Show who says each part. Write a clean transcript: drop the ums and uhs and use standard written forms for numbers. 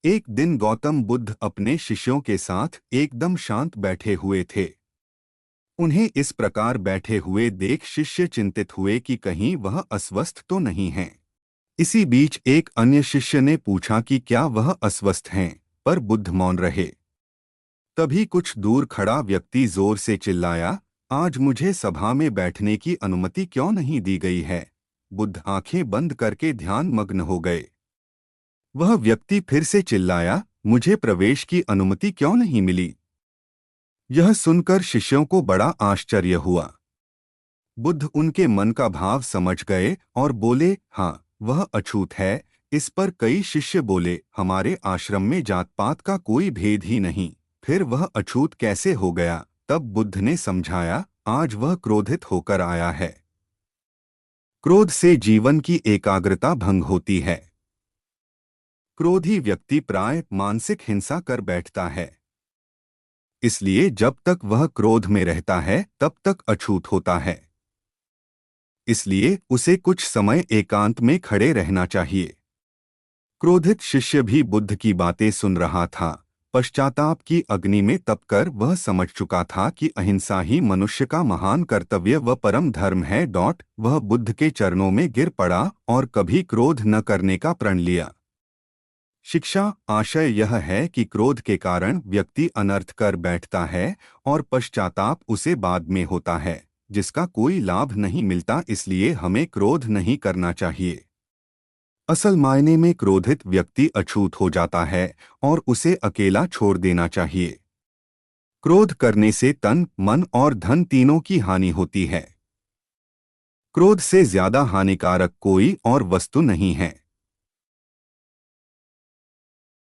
Speaker 1: एक दिन गौतम बुद्ध अपने शिष्यों के साथ एकदम शांत बैठे हुए थे। उन्हें इस प्रकार बैठे हुए देख शिष्य चिंतित हुए कि कहीं वह अस्वस्थ तो नहीं हैं। इसी बीच एक अन्य शिष्य ने पूछा कि क्या वह अस्वस्थ हैं, पर बुद्ध मौन रहे। तभी कुछ दूर खड़ा व्यक्ति जोर से चिल्लाया, आज मुझे सभा में बैठने की अनुमति क्यों नहीं दी गई है? बुद्ध आंखें बंद करके ध्यान मग्न हो गए। वह व्यक्ति फिर से चिल्लाया, मुझे प्रवेश की अनुमति क्यों नहीं मिली? यह सुनकर शिष्यों को बड़ा आश्चर्य हुआ। बुद्ध उनके मन का भाव समझ गए और बोले, हाँ, वह अछूत है। इस पर कई शिष्य बोले, हमारे आश्रम में जात पात का कोई भेद ही नहीं, फिर वह अछूत कैसे हो गया? तब बुद्ध ने समझाया, आज वह क्रोधित होकर आया है। क्रोध से जीवन की एकाग्रता भंग होती है। क्रोधी व्यक्ति प्राय मानसिक हिंसा कर बैठता है। इसलिए जब तक वह क्रोध में रहता है तब तक अछूत होता है। इसलिए उसे कुछ समय एकांत में खड़े रहना चाहिए। क्रोधित शिष्य भी बुद्ध की बातें सुन रहा था। पश्चाताप की अग्नि में तपकर वह समझ चुका था कि अहिंसा ही मनुष्य का महान कर्तव्य व परम धर्म है। वह बुद्ध के चरणों में गिर पड़ा और कभी क्रोध न करने का प्रण लिया। शिक्षा आशय यह है कि क्रोध के कारण व्यक्ति अनर्थ कर बैठता है और पश्चाताप उसे बाद में होता है, जिसका कोई लाभ नहीं मिलता। इसलिए हमें क्रोध नहीं करना चाहिए। असल मायने में क्रोधित व्यक्ति अछूत हो जाता है और उसे अकेला छोड़ देना चाहिए। क्रोध करने से तन, मन और धन तीनों की हानि होती है। क्रोध से ज्यादा हानिकारक कोई और वस्तु नहीं है।